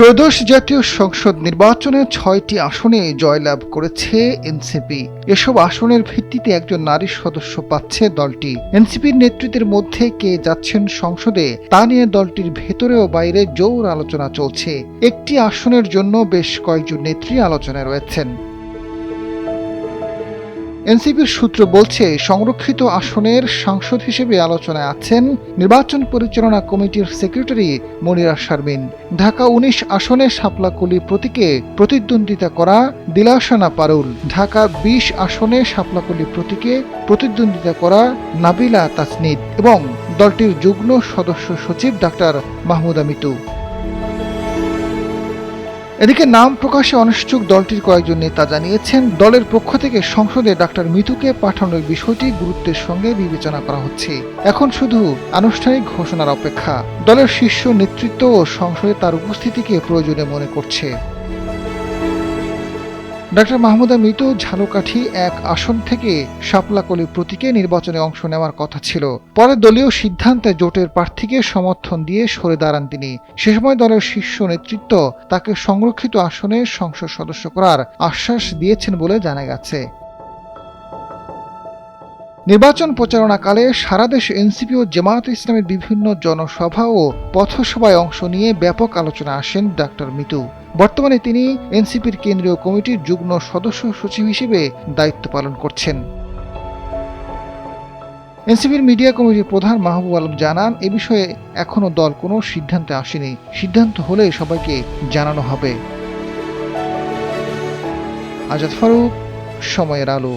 ত্রয়োদশ জাতীয় সংসদ নির্বাচনে ৬টি আসনে জয়লাভ করেছে এনসিপি। এসব আসনের ভিত্তিতে একজন নারী সদস্য পাচ্ছে দলটি। এনসিপির নেতৃত্বের মধ্যে কে যাচ্ছেন সংসদে তা নিয়ে দলটির ভেতরে ও বাইরে জোর আলোচনা চলছে। একটি আসনের জন্য বেশ কয়েকজন নেত্রী আলোচনায় রয়েছেন। এনসিপির সূত্র বলছে, সংরক্ষিত আসনের সাংসদ হিসেবে আলোচনায় আছেন নির্বাচন পরিচালনা কমিটির সেক্রেটারি মনিরা শারমিন। ঢাকা ১৯ আসনে শাপলাকলি প্রতীকে প্রতিদ্বন্দ্বিতা করা দিলাশানা পারুল, ঢাকা ২০ আসনে শাপলাকলি প্রতীকে প্রতিদ্বন্দ্বিতা করা নাবিলা তাসনিদ এবং দলটির যুগ্ম সদস্য সচিব ডাক্তার মাহমুদা মিতু। এদিকে নাম প্রকাশে অনিচ্ছুক দলটির কয়েকজন নেতা জানিয়েছেন, দলের পক্ষ থেকে সংসদে ডাক্তার মিতুকে পাঠানোর বিষয়টি গুরুত্বের সঙ্গে বিবেচনা করা হচ্ছে। এখন শুধু আনুষ্ঠানিক ঘোষণার অপেক্ষা। দলের শীর্ষ নেতৃত্ব ও সংসদে তার উপস্থিতিকে প্রয়োজনীয় মনে করছে। ডাক্তার মাহমুদা মিতু ঝালকাঠি ১ আসন থেকে শাপলাকলি প্রতীকে নির্বাচনে অংশ নেওয়ার কথা ছিল। পরে দলীয় সিদ্ধান্তে জোটের প্রার্থীকে সমর্থন দিয়ে সরে দাঁড়ান তিনি। সে সময় দলের শীর্ষ নেতৃত্ব তাকে সংরক্ষিত আসনে সংসদ সদস্য করার আশ্বাস দিয়েছেন বলে জানা গেছে। নির্বাচন প্রচারণাকালে সারা দেশে এনসিপি ও জামায়াতে ইসলামের বিভিন্ন জনসভা ও পথসভায় অংশ নিয়ে ব্যাপক আলোচনা আসেন ডাক্তার মিতু। বর্তমানে তিনি এনসিপির কেন্দ্রীয় কমিটির যুগ্ম সদস্য সচিব হিসেবে দায়িত্ব পালন করছেন। এনসিপির মিডিয়া কমিটির প্রধান মাহবুব আলম জানান, এ বিষয়ে এখনো দল কোনো সিদ্ধান্তে আসেনি। সিদ্ধান্ত হলে সবাইকে জানানো হবে। আজাদ ফারুক, সময়ের আলো।